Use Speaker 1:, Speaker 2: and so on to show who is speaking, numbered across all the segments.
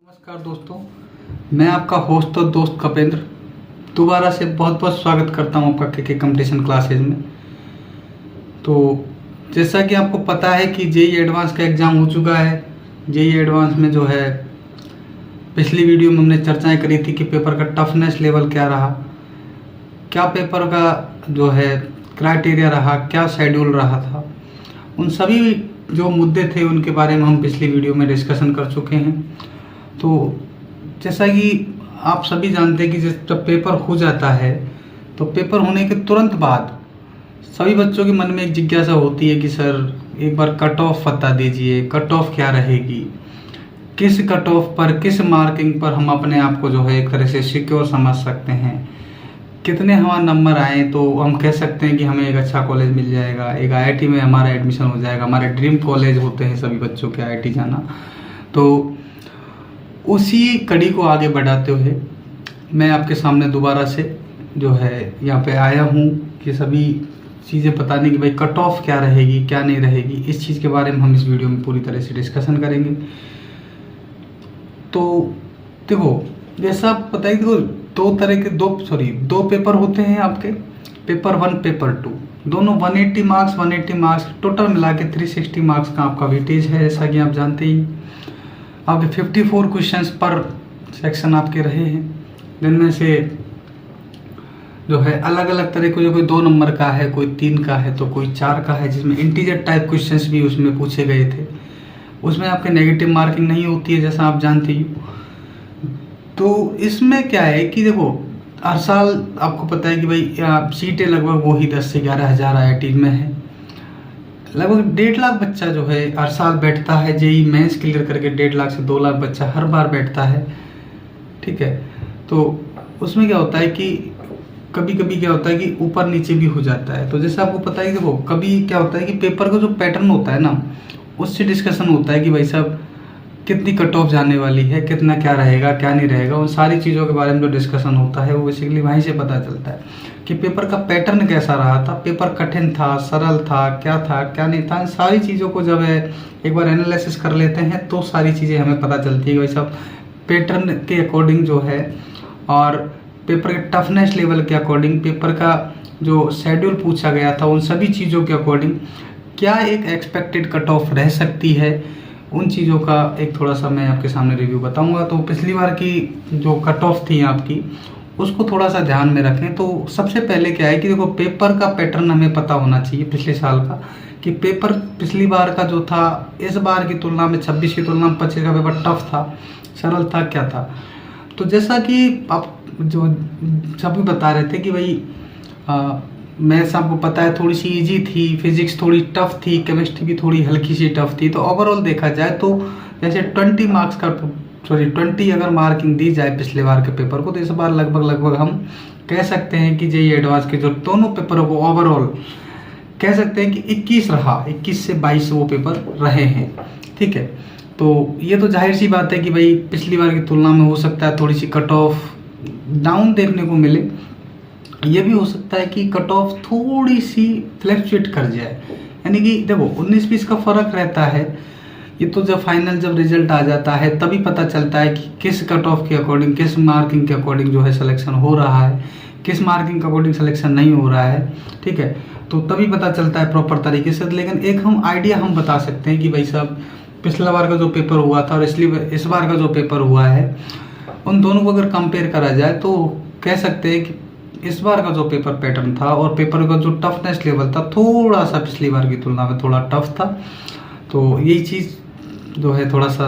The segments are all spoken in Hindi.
Speaker 1: नमस्कार दोस्तों, मैं आपका होस्ट और दोस्त कपेंद्र दोबारा से बहुत बहुत स्वागत करता हूं आपका के कंपटीशन क्लासेज में। तो जैसा कि आपको पता है कि जेई एडवांस का एग्ज़ाम हो चुका है। जेई एडवांस में जो है पिछली वीडियो में हमने चर्चाएं करी थी कि पेपर का टफनेस लेवल क्या रहा, क्या पेपर का जो है क्राइटेरिया रहा, क्या शेड्यूल रहा था। उन सभी जो मुद्दे थे उनके बारे में हम पिछली वीडियो में डिस्कशन कर चुके हैं। तो जैसा कि आप सभी जानते हैं कि जब पेपर हो जाता है तो पेपर होने के तुरंत बाद सभी बच्चों के मन में एक जिज्ञासा होती है कि सर एक बार कट ऑफ बता दीजिए, कट ऑफ क्या रहेगी, किस कट ऑफ पर, किस मार्किंग पर हम अपने आप को जो है एक तरह से सिक्योर समझ सकते हैं, कितने हमारे नंबर आए तो हम कह सकते हैं कि हमें एक अच्छा कॉलेज मिल जाएगा, एक आईआईटी में हमारा एडमिशन हो जाएगा। हमारे ड्रीम कॉलेज होते हैं सभी बच्चों के आईआईटी जाना। तो उसी कड़ी को आगे बढ़ाते हुए मैं आपके सामने दोबारा से जो है यहाँ पे आया हूँ कि सभी चीज़ें बताने की भाई कट ऑफ क्या रहेगी, क्या नहीं रहेगी, इस चीज़ के बारे में हम इस वीडियो में पूरी तरह से डिस्कशन करेंगे। तो देखो, जैसा आप पता है, देखो दो पेपर होते हैं आपके, पेपर 1 पेपर 2, दोनों 180 मार्क्स टोटल मिला के 360 मार्क्स का आपका वेटेज है। जैसा कि आप जानते ही आपके 54 क्वेश्चंस पर सेक्शन आपके रहे हैं, जिनमें से जो है अलग अलग तरह के, जो कोई 2 नंबर का है, कोई 3 का है, तो कोई 4 का है, जिसमें इंटीजर टाइप क्वेश्चंस भी उसमें पूछे गए थे। उसमें आपके नेगेटिव मार्किंग नहीं होती है, जैसा आप जानते ही। तो इसमें क्या है कि देखो, हर साल आपको पता है कि भाई सीटें लगभग वही 10 से 11 हज़ार आईआईटी में है। लगभग 1.5 लाख बच्चा जो है हर साल बैठता है। जेई मेंस क्लियर करके 1.5 लाख से 2 लाख बच्चा हर बार बैठता है, ठीक है। तो उसमें क्या होता है कि कभी कभी क्या होता है कि ऊपर नीचे भी हो जाता है। तो जैसे आपको पता है कि देखो, कभी क्या होता है कि पेपर का जो पैटर्न होता है ना, उससे डिस्कशन होता है कि भाई साहब कितनी कट ऑफ जाने वाली है, कितना क्या रहेगा, क्या नहीं रहेगा। उन सारी चीज़ों के बारे में जो डिस्कशन होता है वो बेसिकली वहीं से पता चलता है कि पेपर का पैटर्न कैसा रहा था, पेपर कठिन था, सरल था, क्या नहीं था। इन सारी चीज़ों को जब है एक बार एनालिसिस कर लेते हैं तो सारी चीज़ें हमें पता चलती है कि भाई साहब पैटर्न के अकॉर्डिंग जो है, और पेपर के टफनेस लेवल के अकॉर्डिंग, पेपर का जो शेड्यूल पूछा गया था उन सभी चीज़ों के अकॉर्डिंग क्या एक एक्सपेक्टेड कट ऑफ रह सकती है, उन चीज़ों का एक थोड़ा सा मैं आपके सामने रिव्यू बताऊंगा। तो पिछली बार की जो कट ऑफ थी आपकी, उसको थोड़ा सा ध्यान में रखें। तो सबसे पहले क्या है कि देखो, पेपर का पैटर्न हमें पता होना चाहिए पिछले साल का, कि पेपर पिछली बार का जो था इस बार की तुलना में, 26 की तुलना में 25 का पेपर टफ था, सरल था, क्या था। तो जैसा कि आप जो सभी बता रहे थे कि भाई मैथ्स आपको पता है थोड़ी सी इजी थी, फिजिक्स थोड़ी टफ थी, केमिस्ट्री भी थोड़ी हल्की सी टफ थी। तो ओवरऑल देखा जाए तो जैसे 20 अगर मार्किंग दी जाए पिछले बार के पेपर को, तो इस बार लगभग हम कह सकते हैं कि जेईई एडवांस के जो दोनों पेपरों को ओवरऑल कह सकते हैं कि 21 रहा, 21 से 22 वो पेपर रहे हैं, ठीक है। तो ये तो जाहिर सी बात है कि भाई पिछली बार की तुलना में हो सकता है थोड़ी सी कट ऑफ डाउन देखने को मिले। ये भी हो सकता है कि कट ऑफ थोड़ी सी फ्लक्चुएट कर जाए, यानी कि देखो 19-20 का फर्क रहता है। ये तो जब फाइनल जब रिजल्ट आ जाता है तभी पता चलता है कि किस कट ऑफ के अकॉर्डिंग, किस मार्किंग के अकॉर्डिंग जो है सिलेक्शन हो रहा है, किस मार्किंग के अकॉर्डिंग सिलेक्शन नहीं हो रहा है, ठीक है। तो तभी पता चलता है प्रॉपर तरीके से। लेकिन एक हम आइडिया हम बता सकते हैं कि भाई साहब पिछला बार का जो पेपर हुआ था और इसलिए इस बार का जो पेपर हुआ है, उन दोनों को अगर कंपेयर करा जाए तो कह सकते हैं कि इस बार का जो पेपर पैटर्न था और पेपर का जो टफनेस लेवल था थोड़ा सा पिछली बार की तुलना में थोड़ा टफ था। तो यही चीज़ जो है थोड़ा सा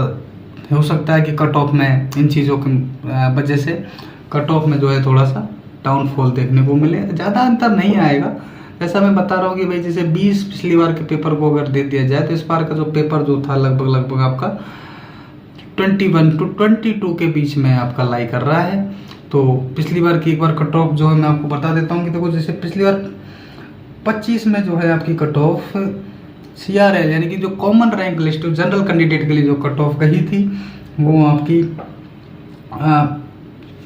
Speaker 1: हो सकता है कि कट ऑफ में इन चीज़ों की वजह से कट ऑफ में जो है थोड़ा सा डाउनफॉल देखने को मिले। ज़्यादा अंतर नहीं आएगा, जैसा मैं बता रहा हूँ कि भाई जैसे 20 पिछली बार के पेपर को अगर दे दिया जाए तो इस बार का जो पेपर जो था लगभग आपका 21 to 22 के बीच में आपका लाई कर रहा है। तो पिछली बार की एक बार कट ऑफ जो है मैं आपको बता देता हूँ कि देखो, जैसे पिछली बार 25 में जो है आपकी कट ऑफ CRL यानी कि जो common rank list general candidate के लिए जो कट ऑफ गई थी वो आपकी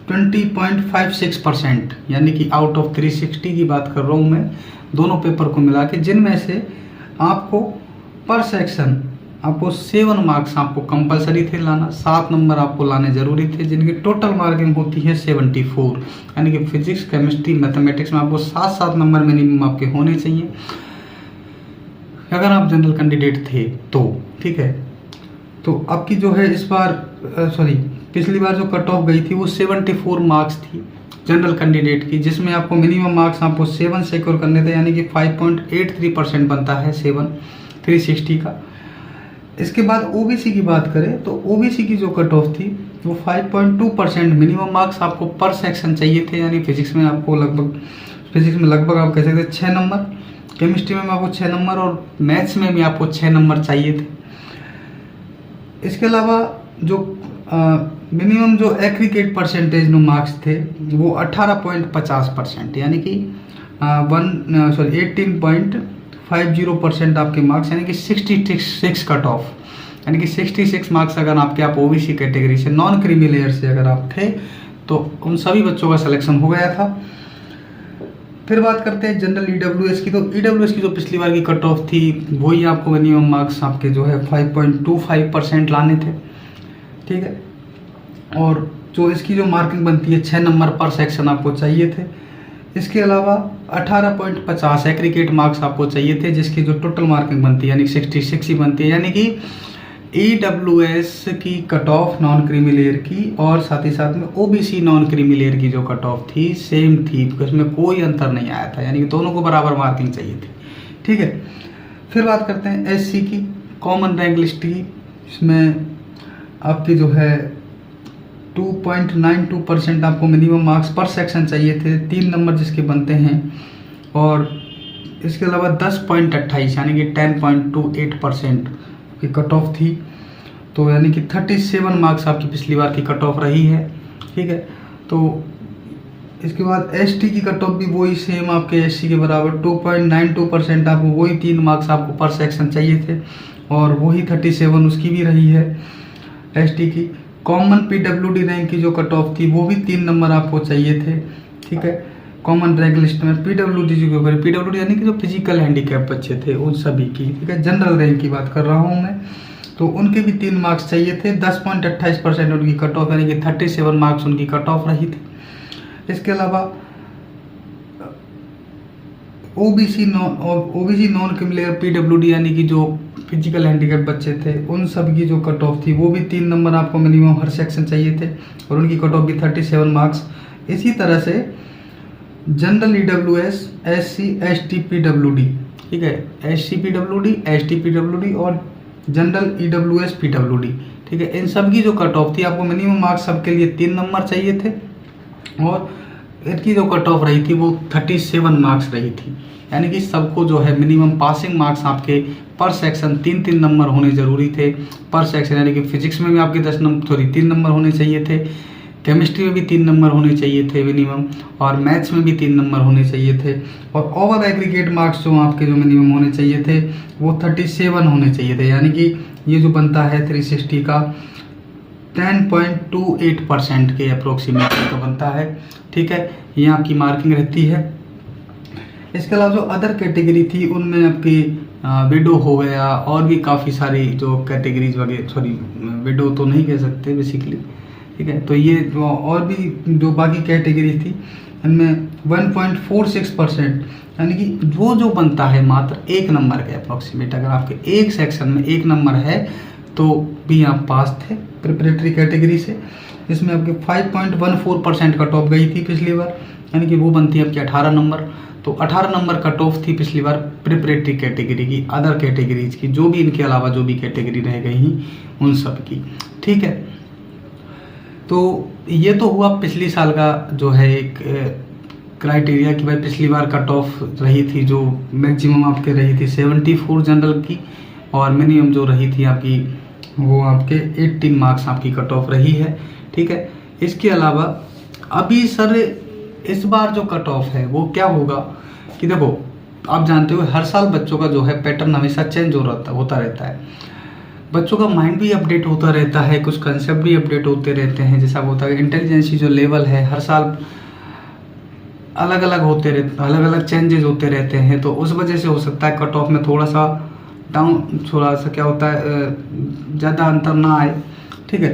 Speaker 1: 20.56%, यानी कि आउट ऑफ 360 की बात कर रहा हूँ मैं, दोनों पेपर को मिला के, जिनमें से आपको पर सेक्शन आपको 7 मार्क्स आपको कंपलसरी थे लाना, 7 नंबर आपको लाने ज़रूरी थे, जिनकी टोटल मार्किंग होती है 74। यानी कि फिजिक्स, केमिस्ट्री, मैथमेटिक्स में आपको 7-7 नंबर मिनिमम आपके होने चाहिए अगर आप जनरल कैंडिडेट थे तो। ठीक है, तो आपकी जो है इस बार पिछली बार जो कट ऑफ गई थी वो 74 मार्क्स थी जनरल कैंडिडेट की, जिसमें आपको मिनिमम मार्क्स आपको 7 सिक्योर करने थे, यानी कि 5.83% बनता है 7 360 का। इसके बाद ओबीसी की बात करें तो ओबीसी की जो कट ऑफ थी वो 5.2% मिनिमम मार्क्स आपको पर सेक्शन चाहिए थे, यानी फिजिक्स में लगभग आप कह सकते 6 नंबर, केमिस्ट्री में आपको 6 नंबर और मैथ्स में भी आपको 6 नंबर चाहिए थे। इसके अलावा जो मिनिमम जो एग्रीगेट परसेंटेज में मार्क्स थे वो 18.50%, यानी कि 18.50% आपके मार्क्स, यानी कि 66 कट ऑफ, यानी कि 66 मार्क्स अगर आप ओबीसी कैटेगरी से नॉन क्रीमी लेयर से अगर आप थे तो उन सभी बच्चों का सिलेक्शन हो गया था। फिर बात करते हैं जनरल ईडब्ल्यूएस की। तो ईडब्ल्यूएस की जो पिछली बार की कट ऑफ थी वही आपको मिनिमम मार्क्स आपके जो है 5.25% लाने थे। ठीक है, और जो इसकी जो मार्किंग बनती है 6 नंबर पर सेक्शन आपको चाहिए थे। इसके अलावा 18.50 एग्रीगेट मार्क्स आपको चाहिए थे, जिसकी जो टोटल मार्किंग बनती है यानी 66 ही बनती है, यानी कि ईडब्ल्यूएस की cut off non creamy layer की और साथ ही साथ में ओबीसी नॉन क्रीमी लेयर की जो कट ऑफ थी सेम थी, उसमें कोई अंतर नहीं आया था, यानी कि दोनों को बराबर मार्किंग चाहिए थी। ठीक है, फिर बात करते हैं एससी की कॉमन रैंक लिस्ट की। इसमें आपकी जो है 2.92% आपको मिनिमम मार्क्स पर सेक्शन चाहिए थे, 3 नंबर जिसके बनते हैं, और इसके अलावा 10.28 यानी कि 10.28% की कट ऑफ थी, तो यानी कि 37 मार्क्स आपकी पिछली बार की कट ऑफ रही है। ठीक है, तो इसके बाद एसटी की कट ऑफ भी वही सेम आपके एससी के बराबर 2.92% आपको वही 3 मार्क्स आपको पर सेक्शन चाहिए थे और वही 37 उसकी भी रही है एसटी की। कॉमन पीडब्ल्यूडी रैंक की जो कट ऑफ थी वो भी 3 नंबर आपको चाहिए थे। ठीक है, कॉमन रैंक लिस्ट में पीडब्ल्यूडी जो पीडब्ल्यूडी यानी कि जो फिजिकल हैंडीकैप बच्चे थे उन सभी की। ठीक है, जनरल रैंक की बात कर रहा हूँ मैं, तो उनके भी 3 मार्क्स चाहिए थे। 10.28% उनकी कट ऑफ, यानी कि 37 मार्क्स उनकी कट ऑफ रही थी। इसके अलावा ओबीसी नॉन क्रिमिलेयर पीडब्ल्यूडी यानी कि जो फिजिकल हैंडीकैप बच्चे थे उन सब की जो कट ऑफ थी वो भी 3 नंबर आपको मिनिमम हर सेक्शन चाहिए थे और उनकी कट ऑफ भी 37 मार्क्स। इसी तरह से general EWS, SC, ST, PWD, ठीक है, एससी पीडब्ल्यूडी, एसटी पीडब्ल्यूडी और जनरल ईडब्ल्यूएस पीडब्ल्यूडी, ठीक है, इन सब की जो कट ऑफ थी आपको मिनिमम मार्क्स सबके लिए 3 नंबर चाहिए थे और इनकी जो कट ऑफ रही थी वो 37 मार्क्स रही थी, यानी कि सबको जो है मिनिमम पासिंग मार्क्स आपके पर सेक्शन 3-3 नंबर होने ज़रूरी थे पर सेक्शन, यानी कि फिजिक्स में भी आपके 3 नंबर होने चाहिए थे, केमिस्ट्री में भी 3 नंबर होने चाहिए थे मिनिमम, और मैथ्स में भी 3 नंबर होने चाहिए थे, और ओवर एग्रीगेट मार्क्स जो आपके जो मिनिमम होने चाहिए थे वो 37 होने चाहिए थे, यानी कि ये जो बनता है 360 का 10.28% के अप्रोक्सीमेटली का बनता है। ठीक है, ये आपकी मार्किंग रहती है। इसके अलावा जो अदर कैटेगरी थी उनमें आपकी विडो हो गया और भी काफ़ी सारी जो कैटेगरीज वगैरह, विडो तो नहीं कह सकते बेसिकली, ठीक है, तो ये जो और भी जो बाकी कैटेगरी थी इनमें 1.46%, यानी कि वो जो बनता है मात्र 1 नंबर के अप्रोक्सीमेट, अगर आपके एक सेक्शन में 1 नंबर है तो भी आप पास थे प्रिपरेटरी कैटेगरी से। इसमें आपके 5.14% कट ऑफ गई थी पिछली बार, यानी कि वो बनती है आपकी 18 नंबर, तो 18 नंबर कट ऑफ थी पिछली बार प्रिपरेटरी कैटेगरी की, अदर कैटेगरीज की जो भी इनके अलावा जो भी कैटेगरी रह गई उन सब की। ठीक है, तो ये तो हुआ पिछली साल का जो है एक क्राइटेरिया कि भाई पिछली बार कट ऑफ रही थी जो मैक्सिमम आपके रही थी 74 जनरल की और मिनिमम जो रही थी आपकी वो आपके 18 मार्क्स आपकी कट ऑफ रही है। ठीक है, इसके अलावा अभी सर इस बार जो कट ऑफ है वो क्या होगा कि देखो आप जानते हो हर साल बच्चों का जो है पैटर्न हमेशा चेंज होता रहता है, बच्चों का माइंड भी अपडेट होता रहता है, कुछ कंसेप्ट भी अपडेट होते रहते हैं, जैसा होता है इंटेलिजेंसी जो लेवल है हर साल अलग अलग होते रहते, अलग अलग चेंजेस होते रहते हैं, तो उस वजह से हो सकता है कट ऑफ में थोड़ा सा डाउन थोड़ा सा क्या होता है ज़्यादा अंतर ना आए, ठीक है।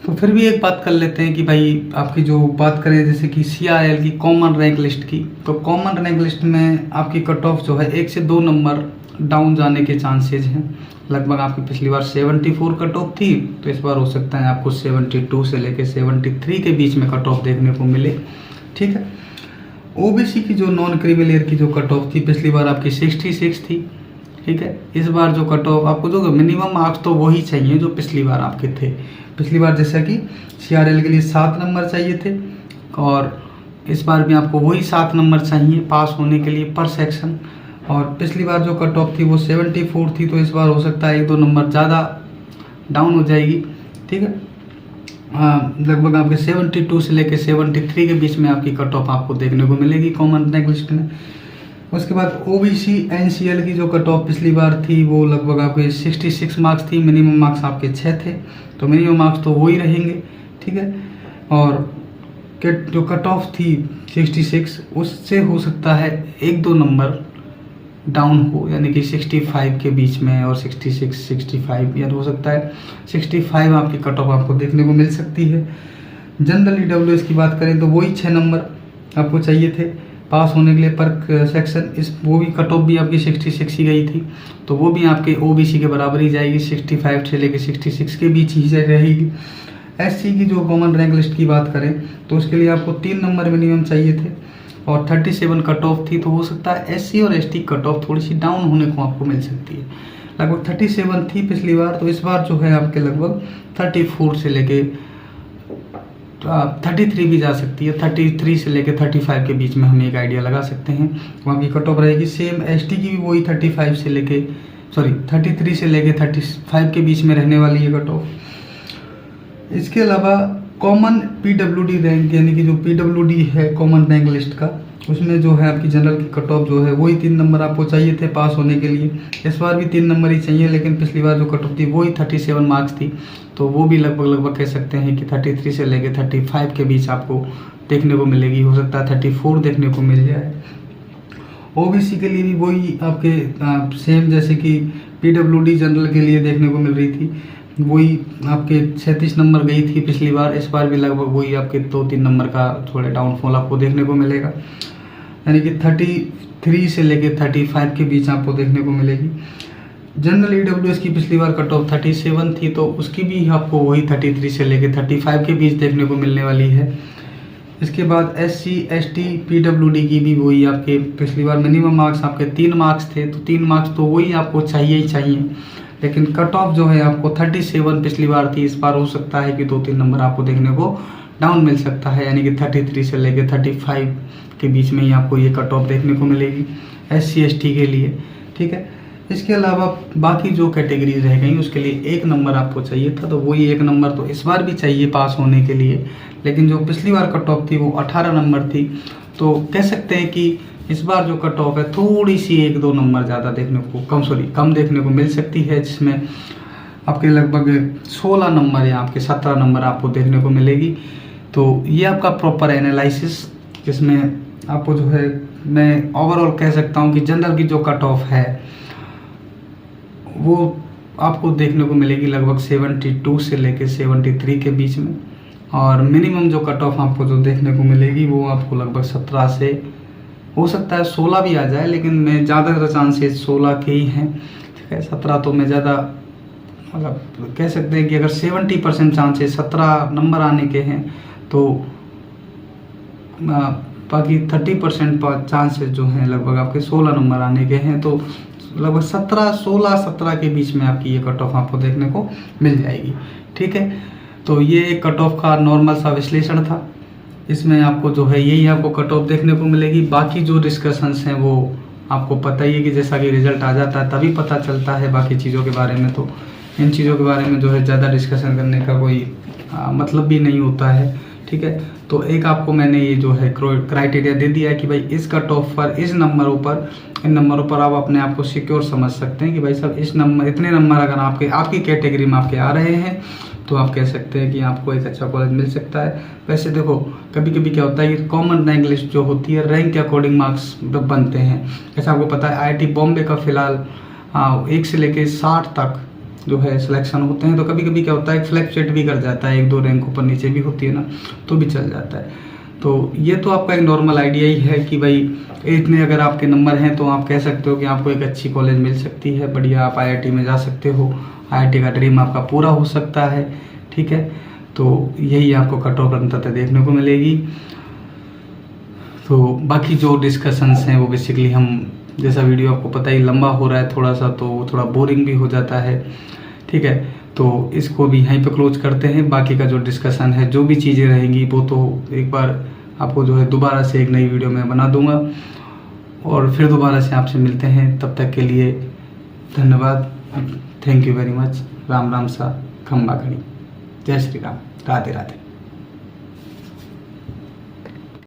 Speaker 1: तो फिर भी एक बात कर लेते हैं कि भाई आपकी जो बात करें जैसे कि CRL की कॉमन रैंक लिस्ट की, तो कॉमन रैंक लिस्ट में आपकी कट ऑफ जो है 1 से 2 नंबर डाउन जाने के चांसेज हैं। लगभग आपकी पिछली बार 74 कट ऑफ थी, तो इस बार हो सकता है आपको 72 से लेकर 73 के बीच में कट ऑफ देखने को मिले, ठीक है। OBC की जो नॉन क्रीमी की जो कट ऑफ थी पिछली बार आपकी 66 थी, ठीक है। इस बार जो कट ऑफ आपको जो मिनिमम मार्क्स तो वही चाहिए जो पिछली बार आपके थे। पिछली बार जैसा कि CRL के लिए 7 नंबर चाहिए थे, और इस बार भी आपको वही 7 नंबर चाहिए पास होने के लिए पर सेक्शन। और पिछली बार जो कट ऑफ थी वो 74 थी, तो इस बार हो सकता है 1-2 नंबर ज़्यादा डाउन हो जाएगी, ठीक है। हाँ, लगभग आपके 72 से लेकर 73 के बीच में आपकी कट ऑफ आपको देखने को मिलेगी कॉमन रैंक लिस्ट में। उसके बाद OBC NCL की जो कट ऑफ पिछली बार थी वो लगभग आपके 66 मार्क्स थी, मिनिमम मार्क्स आपके 6 थे, तो मिनिमम मार्क्स तो वही रहेंगे, ठीक है। और जो कट ऑफ थी 66 उससे हो सकता है 1-2 नंबर डाउन हो, यानी कि 65 के बीच में, और 66 65 या हो सकता है 65 आपकी कट ऑफ आपको देखने को मिल सकती है। जनरल EWS की बात करें तो वही 6 नंबर आपको चाहिए थे पास होने के लिए पर सेक्शन। वो भी कट ऑफ भी आपकी 66 ही गई थी, तो वो भी आपके OBC के बराबर ही जाएगी, 65 से लेकर 66 के बीच ही रहेगी। SC की जो कॉमन रैंक लिस्ट की बात करें तो उसके लिए आपको 3 नंबर मिनिमम चाहिए थे, और 37 कट ऑफ थी, तो हो सकता है SC और ST कट ऑफ थोड़ी सी डाउन होने को आपको मिल सकती है। लगभग 37 थी पिछली बार, तो इस बार जो है आपके लगभग 34 से लेके 33 भी जा सकती है। 33 से लेके 35 के बीच में हम एक आइडिया लगा सकते हैं वहाँ की कट ऑफ रहेगी। सेम ST की भी वही 33 से लेके 35 के बीच में रहने वाली है कट ऑफ। इसके अलावा कॉमन PWD रैंक, यानी कि जो PWD है कॉमन रैंक लिस्ट का, उसमें जो है आपकी जनरल की कट ऑफ जो है वही 3 नंबर आपको चाहिए थे पास होने के लिए। इस बार भी 3 नंबर ही चाहिए, लेकिन पिछली बार जो कट ऑफ थी वही 37 मार्क्स थी, तो वो भी लगभग कह सकते हैं कि 33 से लेकर 35 के बीच आपको देखने को मिलेगी। हो सकता है 34 देखने को मिल जाए। OBC के लिए भी वही आपके सेम जैसे कि PWD जनरल के लिए देखने को मिल रही थी, वही आपके 36 नंबर गई थी पिछली बार। इस बार भी लगभग वही आपके 2-3 नंबर का थोड़े डाउनफॉल आपको देखने को मिलेगा, यानी कि 33 से लेके 35 के बीच आपको देखने को मिलेगी। जनरल EWS की पिछली बार कट ऑफ 37 थी, तो उसकी भी आपको वही 33 से लेके 35 के बीच देखने को मिलने वाली है। इसके बाद SC ST PWD की भी वही आपके पिछली बार मिनिमम मार्क्स आपके 3 मार्क्स थे, तो 3 मार्क्स तो वही आपको चाहिए ही चाहिए, लेकिन कट ऑफ जो है आपको 37 पिछली बार थी। इस बार हो सकता है कि 2-3 नंबर आपको देखने को डाउन मिल सकता है, यानी कि 33 से लेकर 35 के बीच में ही आपको ये कट ऑफ देखने को मिलेगी SC ST के लिए, ठीक है। इसके अलावा बाकी जो कैटेगरीज रह गई उसके लिए 1 नंबर आपको चाहिए था, तो वही 1 नंबर तो इस बार भी चाहिए पास होने के लिए, लेकिन जो पिछली बार कट ऑफ थी वो 18 नंबर थी। तो कह सकते हैं कि इस बार जो कट ऑफ है थोड़ी सी 1-2 नंबर ज़्यादा देखने को कम देखने को मिल सकती है, जिसमें आपके लगभग 16 नंबर या आपके 17 नंबर आपको देखने को मिलेगी। तो ये आपका प्रॉपर एनालिसिस, जिसमें आपको जो है मैं ओवरऑल कह सकता हूँ कि जनरल की जो कट ऑफ है वो आपको देखने को मिलेगी लगभग 72 से लेकर 73 के बीच में, और मिनिमम जो कट ऑफ आपको जो देखने को मिलेगी वो आपको लगभग 17 से हो सकता है 16 भी आ जाए, लेकिन मैं ज़्यादातर चांसेस 16 के ही हैं, ठीक है। 17 तो मैं ज़्यादा मतलब कह सकते हैं कि अगर 70% चांसेस 17 नंबर आने के हैं, तो बाकी 30% चांसेस जो हैं लगभग आपके 16 नंबर आने के हैं, तो लगभग 16-17 के बीच में आपकी ये कट ऑफ आपको देखने को मिल जाएगी, ठीक है। तो ये कट ऑफ का नॉर्मल सा विश्लेषण था, इसमें आपको जो है यही आपको कट ऑफ देखने को मिलेगी। बाकी जो डिस्कशंस हैं वो आपको पता ही है कि जैसा कि रिजल्ट आ जाता है तभी पता चलता है बाकी चीज़ों के बारे में, तो इन चीज़ों के बारे में जो है ज़्यादा डिस्कशन करने का कोई मतलब भी नहीं होता है, ठीक है। तो एक आपको मैंने ये जो है क्राइटेरिया दे दिया है कि भाई इस कट ऑफ पर इन नंबरों पर आप अपने आप को सिक्योर समझ सकते हैं कि भाई साहब इतने नंबर अगर आपकी कैटेगरी में आपके आ रहे हैं तो आप कह सकते हैं कि आपको एक अच्छा कॉलेज मिल सकता है। वैसे देखो कभी कभी क्या होता है कि कॉमन रैंक लिस्ट जो होती है रैंक के अकॉर्डिंग मार्क्स बनते हैं। जैसे आपको पता है IIT बॉम्बे का फिलहाल हाँ 1 से लेके 60 तक जो है सिलेक्शन होते हैं। तो कभी कभी क्या होता है फ्लैक्चुएट भी कर जाता है, 1-2 रैंक ऊपर नीचे भी होती है ना, तो भी चल जाता है। तो ये तो आपका एक नॉर्मल आइडिया ही है कि भाई इतने अगर आपके नंबर हैं तो आप कह सकते हो कि आपको एक अच्छी कॉलेज मिल सकती है, बढ़िया आप IIT में जा सकते हो, IIT का ड्रीम आपका पूरा हो सकता है। ठीक है, तो यही आपको कट ऑफ अंततः देखने को मिलेगी। तो बाकी जो डिस्कशंस हैं वो बेसिकली हम, जैसा वीडियो आपको पता ही लंबा हो रहा है थोड़ा सा, तो थोड़ा बोरिंग भी हो जाता है। ठीक है, तो इसको भी यहीं पे क्लोज करते हैं। बाकी का जो डिस्कशन है, जो भी चीज़ें रहेंगी वो तो एक बार आपको जो है दोबारा से एक नई वीडियो में बना दूंगा, और फिर दोबारा से आपसे मिलते हैं। तब तक के लिए धन्यवाद, thank you very much. Ram Ram सा खम्बा खड़ी, जय श्री राम, राधे राधे।